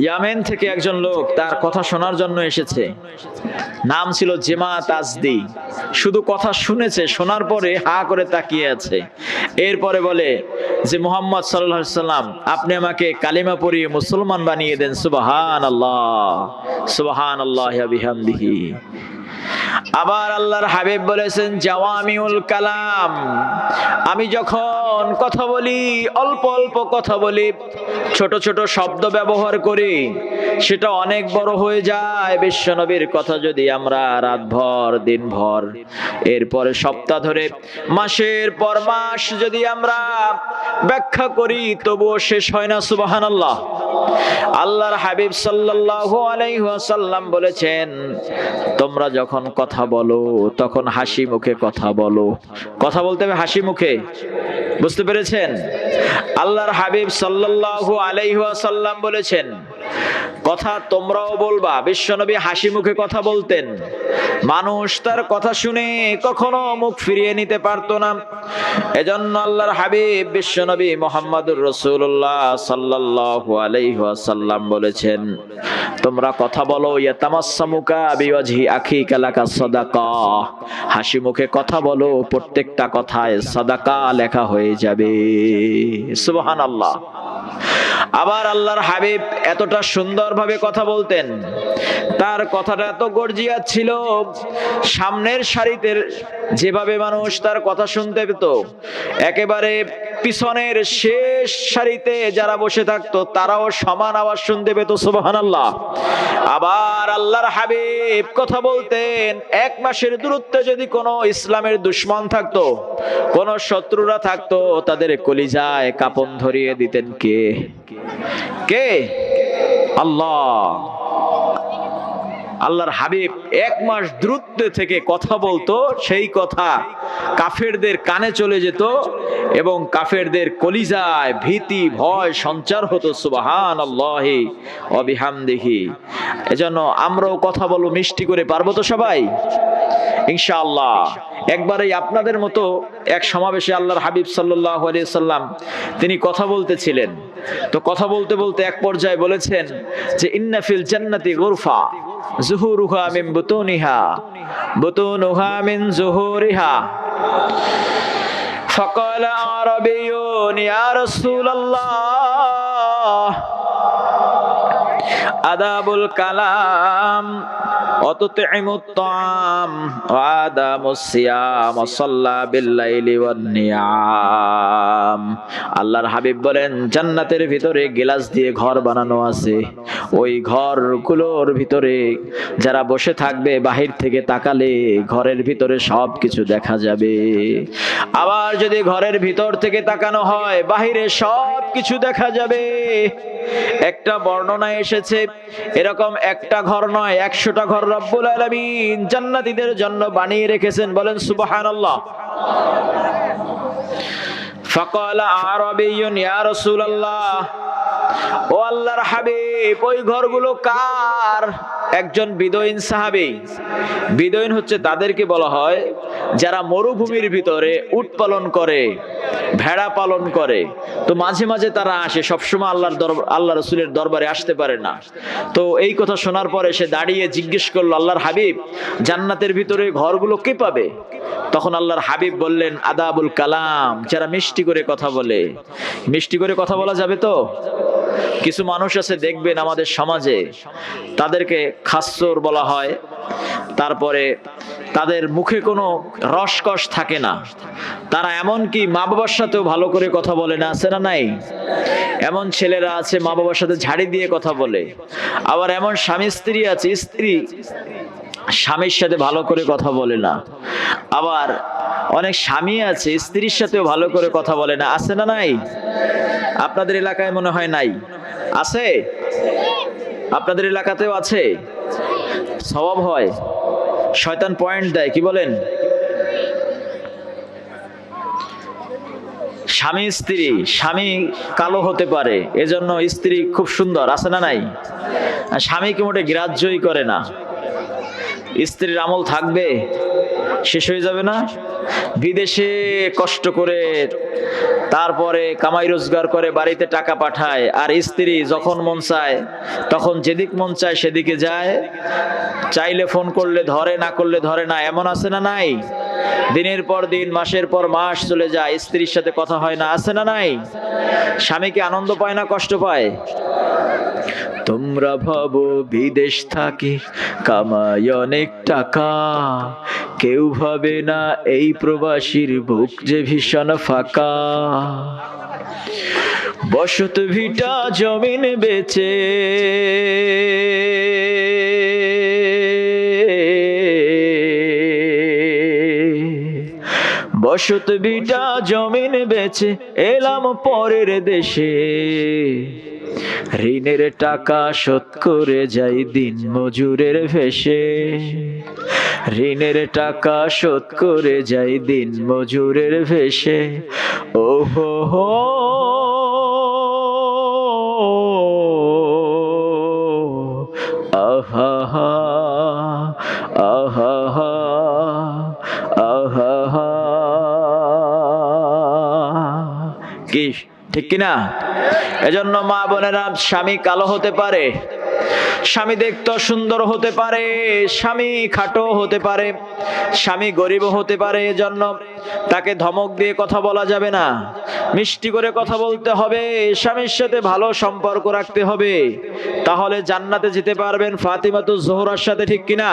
ইয়ামেন থেকে একজন লোক তার কথা শোনার জন্য এসেছে। নাম ছিল জেমাত আজদি। শুধু কথা শুনেছে, শোনার পরে হা করে তাকিয়ে আছে। এরপরে বলে যে মুহাম্মদ সাল্লাল্লাহু আলাইহি সাল্লাম, আপনি আমাকে কালিমা পড়িয়ে মুসলমান বানিয়ে দেন। সুবহানাল্লাহ, সুবহানাল্লাহি ওয়া বিহামদিহি। আবার আল্লাহর হাবিব বলেছেন জাওয়ামিউল কালাম, আমি যখন কথা বলি, অল্প অল্প কথা বলি, ছোট ছোট শব্দ ব্যবহার করি, সেটা অনেক বড় হয়ে যায়। বিশ্বনবীর কথা যদি আমরা রাতভর দিনভর, এরপরে সপ্তাহ ধরে, মাসের পর মাস যদি আমরা ব্যাখ্যা করি, তবুও শেষ হয় না। সুবহানাল্লাহ। আল্লাহর হাবিব সাল্লাল্লাহু আলাইহি ওয়াসাল্লাম বলেছেন, তোমরা যখন কথা বলো তখন হাসি মুখে কথা বলো। কথা বলতে হবে হাসি মুখে। বুঝতে পেরেছেন? আল্লাহর হাবিব সাল্লাল্লাহু আলাইহি ওয়াসাল্লাম বলেছেন, কথা তোমরাও বলবা। বিশ্বনবী হাসি মুখে কথা বলতেন। মানুষ তার কথা শুনে কখনো মুখ ফিরিয়ে নিতে পারতো না। এজন্য আল্লাহর হাবিব বিশ্বনবী মুহাম্মদুর রাসূলুল্লাহ সাল্লাল্লাহু আলাইহি ওয়াসাল্লাম বলেছেন, তোমরা কথা বলো, ইয়াতামাসসামুকা বিওয়াজহি আখিকা লাকা সাদাকা। হাসি মুখে কথা বলো, প্রত্যেকটা কথায় সাদাকা লেখা হয়ে যাবে। সুবহানাল্লাহ। আবার আল্লাহর হাবিব এতটা সুন্দরভাবে কথা বলতেন, তার কথাটা এত গর্জিয়াস ছিল, সামনের সারিতে যেভাবে মানুষ তার কথা শুনতে পেত, একেবারে পিছনের শেষ সারিতে যারা বসে থাকতো তারাও সমান আওয়াজ শুনতে পেত। সুবহানাল্লাহ। আবার আল্লাহর হাবিব কথা বলতেন, এক মাসের দূরত্বে যদি কোনো ইসলামের দুশমন থাকতো, কোন শত্রুরা থাকতো, তাদের কলিজায় কাপন ধরিয়ে দিতেন কে? কে? আল্লাহ। আল্লাহর হাবিব এক মাস দূরত্বে থেকে কথা বলতো, সেই কথা কাফেরদের কানে চলে যেত এবং কাফেরদের কলিজায় ভীতি ভয় সঞ্চার হতো। সুবহানাল্লাহি ওয়া বিহামদিহি। এজন্য আমরাও কথা বলবো মিষ্টি করে, পারবো তো সবাই? ইনশাআল্লাহ। একবারই আপনাদের মতো এক সমাবেশে আল্লাহর হাবিব সাল্লাল্লাহু আলাইহি সাল্লাম তিনি কথা বলতেছিলেন। তো কথা বলতে বলতে এক পর্যায়ে বলেছেন যে ইন্না ফিল জান্নাতি গুরফা যুহুরুহা মিন বুতুনিহা বুতুনুহা মিন যুহুরিহা। ফাকালা আরাবিয়ুন ইয়া রাসূলুল্লাহ আদাবুল কালাম অতুতিমুত তাম ওয়া আদামুস সিয়াম ওয়া সাল্লা বিল লাইলি ওয়ান নিয়াম। আল্লাহর হাবিব বলেন, জান্নাতের ভিতরে গ্লাস দিয়ে ঘর বানানো আছে। ওই ঘরগুলোর ভিতরে যারা বসে থাকবে, বাহির থেকে তাকালে ঘরের ভিতরে সব কিছু দেখা যাবে। আবার যদি ঘরের ভিতর থেকে তাকানো হয়, বাহিরে সব কিছু দেখা যাবে। একটা বর্ণনায় এসেছে, এরকম একটা ঘর নয়, 100টা ঘর রব্বুল আলামিন জান্নাতীদের জন্য বানিয়ে রেখেছেন। বলেন সুবহানাল্লাহ। ফাকালা আরাবিয়ুন ইয়া রাসূলুল্লাহ, ও আল্লাহর হাবিব, ওই ঘরগুলো কার? একজন বিদয়ীন সাহাবী। বিদয়ীন হচ্ছে তাদেরকে বলা হয় যারা মরুভূমির ভিতরে উট পালন করে, ভেড়া পালন করে। তো মাঝে মাঝে তারা আসে, সবসময় আল্লাহ রাসূলের দরবারে আসতে পারে না। তো এই কথা শোনার পরে সে দাঁড়িয়ে জিজ্ঞেস করলো, আল্লাহর হাবিব, জান্নাতের ভিতরে ঘরগুলো কে পাবে? তখন আল্লাহর হাবিব বললেন, আদাবুল কালাম, যারা মিষ্টি করে কথা বলে। মিষ্টি করে কথা বলা যাবে তো? কিছু মানুষ আছে দেখবেন আমাদের সমাজে, তাদেরকে খাসসর বলা হয়, তারপরে তাদের মুখে কোনো রসকস থাকে না, তারা এমনকি মা বাবার সাথেও ভালো করে কথা বলে না। আছে না নাই? এমন ছেলেরা আছে মা বাবার সাথে ঝাড়ি দিয়ে কথা বলে। আবার এমন স্বামী স্ত্রী আছে, স্ত্রী স্বামীর সাথে ভালো করে কথা বলে না। আবার অনেক স্বামী আছে স্ত্রীর সাথেও ভালো করে কথা বলে না। আছে না নাই? আপনাদের এলাকায় মনে হয় নাই, আছে? আপনাদের এলাকাতেও আছে? স্বভাব হয়, শয়তান পয়েন্ট দেয়। কি বলেন? স্বামী স্ত্রী, স্বামী কালো হতে পারে, এজন্য স্ত্রী খুব সুন্দর। আছে না নাই? স্বামীকে মোটে গ্রাহ্যই করে না। স্ত্রীর আমল থাকবে, শেষ হয়ে যাবে না? বিদেশে কষ্ট করে তারপরে কামাই রোজগার করে বাড়িতে টাকা পাঠায়, আর স্ত্রী যখন মন চায় তখন যেদিক মন চায় সেদিকে যায়, চাইলে ফোন করলে ধরে, না করলে ধরে না, এমন আছে না নাই? দিনের পর দিন, মাসের পর মাস চলে যায়, স্ত্রীর সাথে কথা হয় না, আছে না নাই? স্বামীকে আনন্দ পায় না কষ্ট পায়? তোমরা ভাবো বিদেশ থাকি কামাই অনেক টাকা, কেউ ভাবে না এই প্রবাসীর বুক যে ভীষণ ফাঁকা। বসত ভিটা জমিন বেচে বসত ভিটা জমিন বেচে এলাম পরের দেশে, ঋণের টাকা শোধ করে যাই দিন মজুরের ভেসে, ঋণের টাকা শোধ করে যাই দিন মজুরের ভেসে। ও হো হো আহা হা আহা হা আহা হা। কি ঠিক কিনা? এজন্য মা বোনেরা, স্বামী কালো হতে পারে, স্বামী দেখতে সুন্দর হতে পারে, স্বামী খাটো হতে পারে, স্বামী গরিব হতে পারে, এজন্য তাকে ধমক দিয়ে কথা বলা যাবে না, মিষ্টি করে কথা বলতে হবে, স্বামীর সাথে ভালো সম্পর্ক রাখতে হবে, তাহলে জান্নাতে যেতে পারবেন ফাতিমাতুজ জোহরার সাথে, ঠিক কিনা?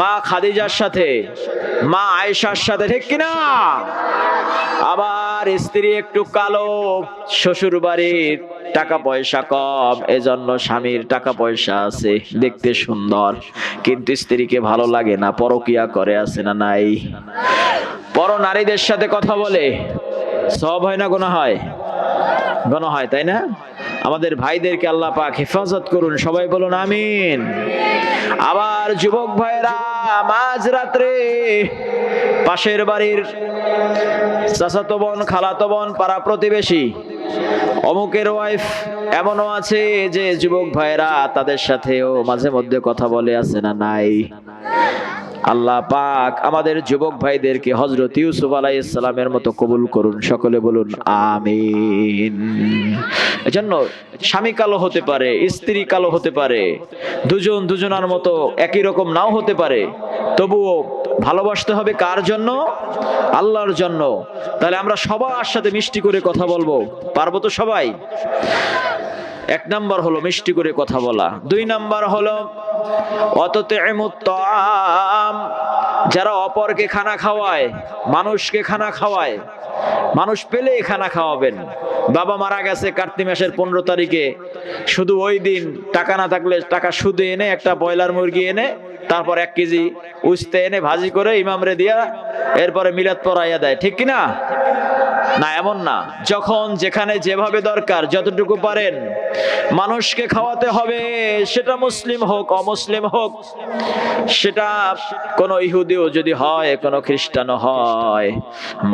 মা খাদিজার সাথে, মা আয়েশার সাথে, ঠিক কিনা? আবার স্ত্রী একটু কালো, শ্বশুর বাড়ির টাকা পয়সা কম, এজন্য স্বামীর টাকা পয়সা আছে, দেখতে সুন্দর, কিন্তু স্ত্রীকে ভালো লাগে না, পরকিয়া করে, আছে না নাই? পর নারীদের সাথে কথা বলে, সব হয় না গুনাহ হয়? গুনাহ হয়, তাই না? আমাদের ভাইদেরকে আল্লাহ পাক হেফাজত করুন, সবাই বলুন আমিন। আবার যুবক ভাইরা মাঝ রাত্রে পাশের বাড়ির চাচাতো বোন, খালাতো বোন, পাড়া প্রতিবেশী, অমুকের ওয়াইফ, এমনও আছে যে যুবক ভাইরা তাদের সাথেও মাঝে মধ্যে কথা বলে, আছে না নাই? আল্লাহ পাক আমাদের যুবক ভাইদেরকে হযরত ইউসুফ আলাইহিস সালামের মতো কবুল করুন, সকলে বলুন আমিন। এজন্য স্বামী কালো হতে পারে, স্ত্রী কালো হতে পারে, দুজন দুজনার মতো একই রকম নাও হতে পারে, তবুও ভালোবাসতে হবে কার জন্য? আল্লাহর জন্য। তাহলে আমরা সবার সাথে মিষ্টি করে কথা বলবো, পারবো তো সবাই? এক নাম্বার হলো মিষ্টি করে কথা বলা। দুই নাম্বার হলো অততিমুত তাআম, যারা অপরকে খানা খাওয়ায়, মানুষকে খানা খাওয়ায়, মানুষ পেলে খানা খাওয়াবেন। বাবা মারা গেছে কার্তিক মাসের 15 তারিখে, শুধু ওই দিন টাকা না থাকলে টাকা সুদে এনে একটা ব্রয়লার মুরগি এনে, তারপর 1 কেজি উস্তে এনে ভাজি করে ইমামরে দিয়া এরপরে মিলাদ পড়াইয়া দেয়, ঠিক কিনা? না, এমন না। যখন যেখানে যেভাবে দরকার, যতটুকু পারেন মানুষকে খাওয়াতে হবে, সেটা মুসলিম হোক অমুসলিম হোক, সেটা কোনো ইহুদিও যদি হয়, কোনো খ্রিস্টানও হয়,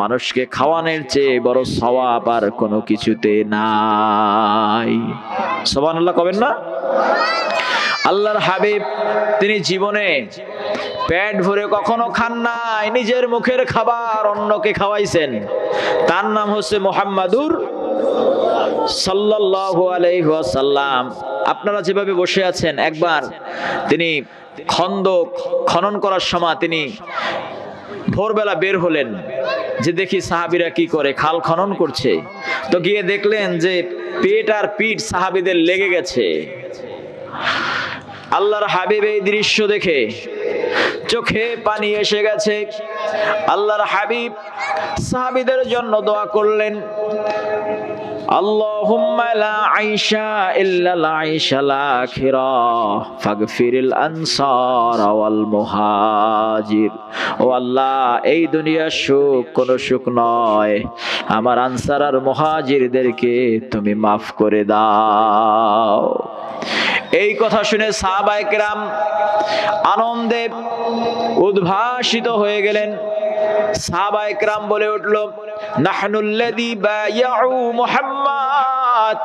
মানুষকে খাওয়ানোর চেয়ে বড় সওয়াব আর কোনো কিছুতে নাই। সুবহানাল্লাহ কবেন না? আল্লাহর হাবিব তিনি জীবনে পেট ভরে কখনো খান নাই, নিজের মুখের খাবার অন্যকে খাওয়াইছেন। তার নাম হচ্ছে মুহাম্মাদুর সাল্লাল্লাহু আলাইহি ওয়াসাল্লাম। আপনারা যেভাবে বসে আছেন, একবার তিনি খন্দক খনন করার সময় তিনি ভোরবেলা বের হলেন, যে দেখি সাহাবীরা কি করে, খাল খনন করছে। তো গিয়ে দেখলেন যে পেট আর পিঠ সাহাবীদের লেগে গেছে। আল্লাহর হাবিব এই দৃশ্য দেখে চোখে পানি এসে গেছে। আল্লাহর হাবিব সাহাবীদের জন্য দোয়া করলেন, আল্লাহুম্মা লা আইশা ইল্লাল আইশাল আখিরা ফাগফিরিল আনসার ওয়াল মুহাজির। ও আল্লাহ, এই দুনিয়ার সুখ কোনো সুখ নয়, আমার আনসার আর মুহাজিরদেরকে তুমি মাফ করে দাও। এই কথা শুনে সাহাবায়ে কেরাম আনন্দে উদ্ভাসিত হয়ে গেলেন। সাহাবায়ে কেরাম বলে উঠল, নাহনুল্লাযী বায়াউ মুহাম্মদ,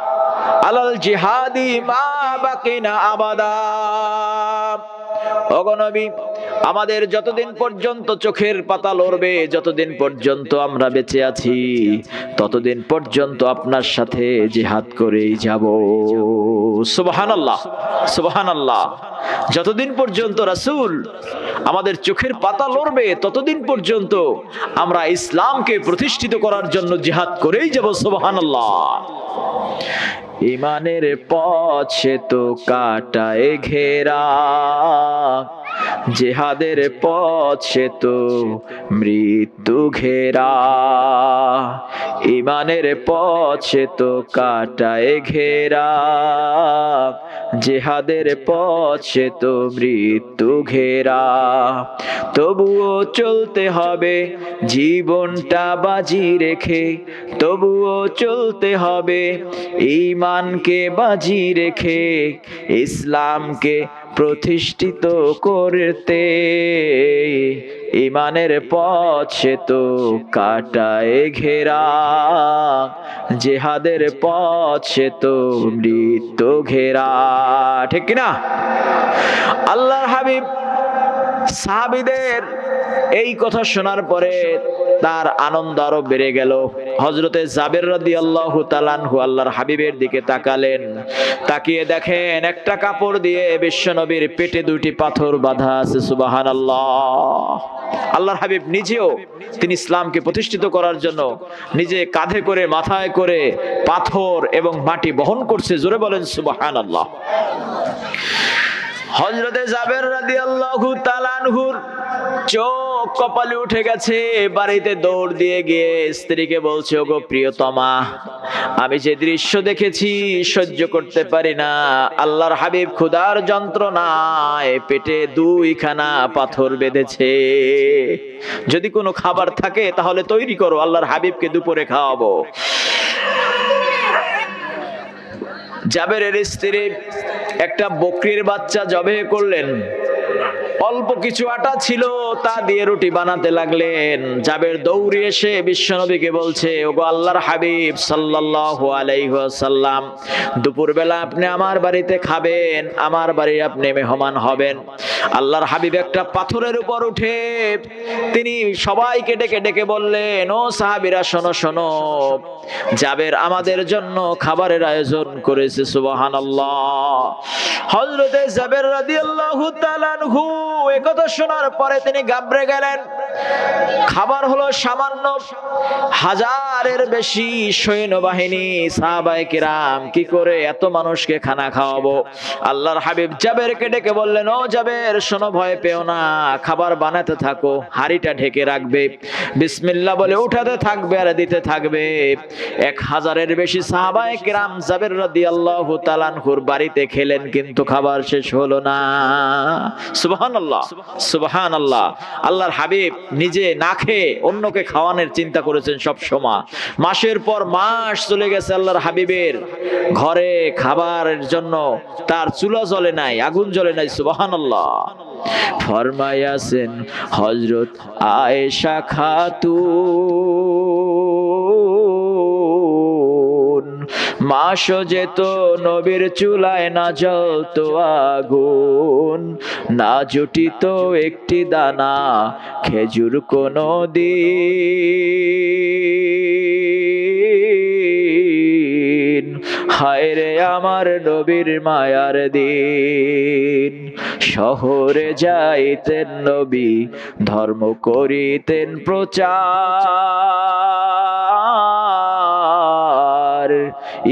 আলাল জিহাদি মা বাকিনা আবাদা। ওগো নবী, আমাদের যতদিন পর্যন্ত চোখের পাতা লড়বে, যতদিন পর্যন্ত আমরা বেঁচে আছি, ততদিন পর্যন্ত আপনার সাথে জিহাদ করেই যাব। সুবহানাল্লাহ, সুবহানাল্লাহ। যতদিন পর্যন্ত রাসূল আমাদের চোখের পাতা লড়বে, ততদিন পর্যন্ত আমরা ইসলামকে প্রতিষ্ঠিত করার জন্য জিহাদ করেই যাব। সুবহানাল্লাহ। ইমানের পথ সে তো কাটায় ঘেরা, জিহাদের পথ সে তো মৃত্যু ঘেরা। ইমানের পথ সে তো কাটায় ঘেরা, জিহাদের পথ সে তো মৃত্যু ঘেরা। তবুও চলতে হবে জীবনটা বাজি রেখে, তবুও চলতে হবে ঈমানকে বাজি রেখে, ইসলামকে প্রতিষ্ঠিত করতে। ঈমানের পথ সে তো কাটায় ঘেরা, জিহাদের পথ সে তো মৃত্যু ঘেরা। ঠিক কিনা? আল্লাহর হাবিব সাহাবীদের এই কথা শোনার পরে তার আনন্দ আরো বেড়ে গেল। হযরতে জাবের রাদিয়াল্লাহু তাআলা আনহু আল্লাহর হাবিবের দিকে তাকালেন। তাকিয়ে দেখেন একটা কাপড় দিয়ে বিশ্বনবীর পেটে দুটি পাথর বাঁধা আছে। সুবহানাল্লাহ। আল্লাহর হাবিব নিজেও তিনি ইসলামকে প্রতিষ্ঠিত করার জন্য নিজে কাঁধে করে মাথায় করে পাথর এবং মাটি বহন করছে। জোরে বলেন সুবহানাল্লাহ। হযরতে জাবের রাদিয়াল্লাহু তাআলা আনহুর চোখ কপালে উঠে গেছে। বাড়িতে দৌড় দিয়ে গিয়ে স্ত্রীকে বলছে, ওগো প্রিয়তমা, আমি যে দৃশ্য দেখেছি সহ্য করতে পারি না। আল্লাহর হাবিব ক্ষুধার যন্ত্রণায় পেটে দুইখানা পাথর বেঁধেছে। যদি কোনো খাবার থাকে তাহলে তৈরি করো, আল্লাহর হাবিবকে দুপুরে খাওয়াবো। জাবেরের স্ত্রী একটা বকরির বাচ্চা জবে করলেন। অল্প কিছু আটা ছিল, তা দিয়ে রুটি বানাতে লাগলেন। জাবের দৌড়ে এসে বিশ্বনবীকে বলছে, ওগো আল্লাহর হাবিব সাল্লাল্লাহু আলাইহি ওয়াসাল্লাম, দুপুরবেলা আপনি আমার বাড়িতে খাবেন, আমার বাড়ির আপনি মেহমান হবেন। আল্লাহর হাবিব একটা পাথরের উপর উঠে তিনি সবাইকে ডেকে ডেকে বললেন, ও সাহাবীরা শোনো শোনো, জাবের আমাদের জন্য খাবারের আয়োজন করেছে। সুবহানাল্লাহ। হযরতে জাবের রাদিয়াল্লাহু তাআলা আনহু এই কথা শোনার পরে তিনি ঘাবড়ে গেলেন। খাবার হলো সামান্য, হাজারের বেশি সৈন্যবাহিনী, সাহাবায়ে কেরাম, কি করে এত মানুষকে খানা খাওয়াবো? আল্লাহর হাবিব জাবেরকে ডেকে বললেন, ও জাবের শোনো, ভয় পেও না, খাবার বানাতে থাকো, হাড়িটা ঢেকে রাখবে, বিসমিল্লাহ বলে উঠাতে থাকবে আর দিতে থাকবে। 1000-এর বেশি সাহাবায়ে কেরাম জাবের রাদিয়াল্লাহু তাআলা আনহুর বাড়িতে খেলেন, কিন্তু খাবার শেষ হলো না। সুবহানাল্লাহ, সুবহানাল্লাহ। আল্লাহর হাবিব নিজে না খেয়ে অন্যকে খাওয়ানোর চিন্তা করেছেন সব সময়। মাসের পর মাস চলে গেছে, আল্লাহর হাবিবের ঘরে খাবারের জন্য তার চুলা জ্বলে নাই, আগুন জ্বলে নাই। সুবহানাল্লাহ। ফরমায়াছেন হযরত আয়েশা খাতুন, মাস যেত নবীর চুলায় না জ্বলতো আগুন, না জুটিত একটি দানা খেজুর কোনো দিন। হায় রে আমার নবীর মায়ার দিন। শহরে যাইতেন নবী, ধর্ম করিতেন প্রচার,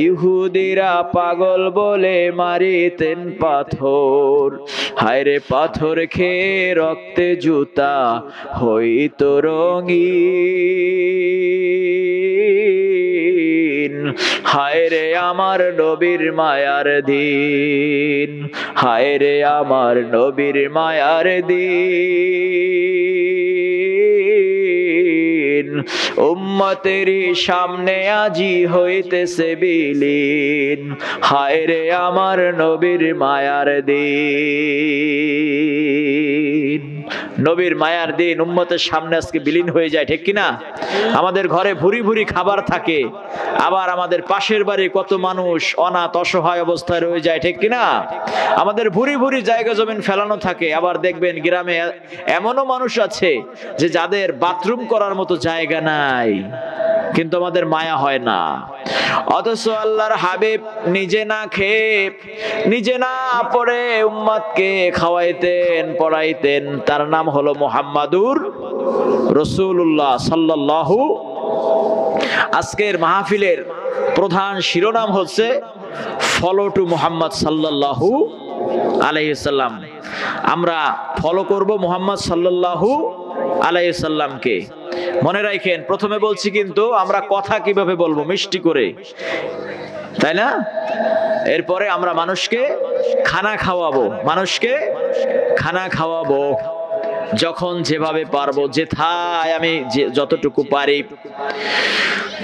ইহুদিরা পাগল বলে মারিতেন পাথর। হায় রে পাথর খেয়ে রক্তে জুতা হইত রঙিন। হায় রে আমার নবীর মায়ার দিন, হায় রে আমার নবীর মায়ার দিন। উম্মতেরই সামনে আজি হইতেছে বিলীন, হায় রে আমার নবীর মায়ার দিন। নবীর মায়ার দিন উম্মতের সামনে আজকে বিলীন হয়ে যায়, ঠিক কিনা? আমাদের ঘরে ভুরি ভুরি খাবার থাকে, আবার আমাদের পাশের বাড়ি কত মানুষ অনাথ অসহায় অবস্থায় রয়ে যায়, ঠিক কিনা? আমাদের ভুরি ভুরি জায়গা জমিন ফেলানো থাকে, আবার দেখবেন গ্রামে এমনও মানুষ আছে যে যাদের বাথরুম করার মতো জায়গা নাই, কিন্তু আমাদের মায়া হয় না। অথচ আল্লাহর হাবিব নিজে না খেয়ে নিজে না পড়ে উম্মতকে খাওয়াইতেন পড়াইতেন। তার নাম হলো মুহাম্মাদুর রাসূলুল্লাহ সাল্লাল্লাহু। আজকের মাহফিলের প্রধান শিরোনাম হচ্ছে ফলো টু মুহাম্মদ সাল্লাল্লাহু আলাইহিস সাল্লাম। আমরা ফলো করব মুহাম্মদ সাল্লাল্লাহু আলাইহিস সাল্লামকে। মনে রাখেন, প্রথমে বলছি কিন্তু আমরা কথা কিভাবে বলবো, মিষ্টি করে, তাই না? এরপরে আমরা মানুষকে খানা খাওয়াবো, মানুষকে খানা খাওয়াবো যখন যেভাবে পারবো, যেথায় আমি যতটুকু পারি।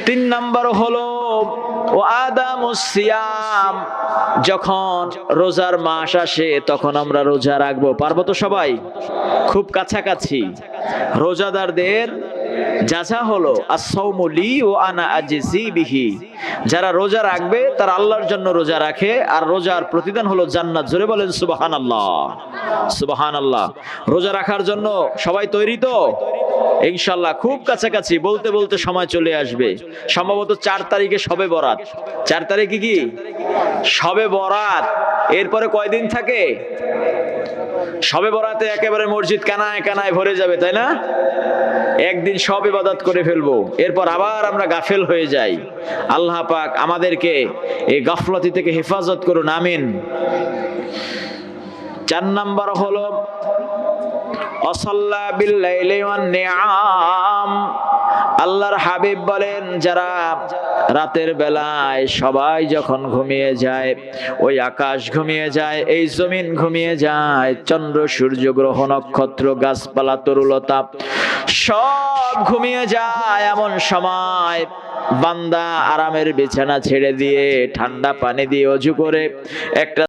3 নাম্বার হলো ও আদামুস সিয়াম, যখন রোজার মাস আসে তখন আমরা রোজা রাখবো। পারবো তো সবাই? খুব কাছাকাছি। রোজাদারদের যাজা হলো as-সাওমু লি ওয়া আনা আজজি বিহি, যারা রোজা রাখবে তারা আল্লাহর জন্য রোজা রাখে, আর রোজার প্রতিদান হলো জান্নাত। জোরে বলেন সুবহানাল্লাহ, সুবহানাল্লাহ। রোজা রাখার জন্য সবাই তৈরি তো? ইনশাআল্লাহ খুব কাছাকাছি, বলতে বলতে সময় চলে আসবে। সম্ভবত 4 তারিখে শবে বরাত। 4 তারিখে কি শবে বরাত? এরপরে কয়দিন থাকে? শবে বরাতে একেবারে মসজিদ কানায় কানায় ভরে যাবে, তাই না? একদিন সব ইবাদত করে ফেলবো, এরপর আবার আমরা গাফেল হয়ে যাই। আল্লাহ পাক আমাদেরকে এই গাফলতি থেকে হেফাজত করুন, আমিন। 4 নাম্বার হলো অসাল্লা বিল্লাইলি ওয়ান নিআম। আল্লাহর হাবিব বলেন, যারা রাতের বেলায় সবাই যখন ঘুমিয়ে যায়, ওই আকাশ ঘুমিয়ে যায়, এই জমিন ঘুমিয়ে যায়, চন্দ্র সূর্য গ্রহ নক্ষত্র গাছপালা তরুলতা সব ঘুমিয়ে যায়, এমন সময় বান্দা আরামের বিছানা ছেড়ে দিয়ে ঠান্ডা পানি দিয়ে ওযু করে একটা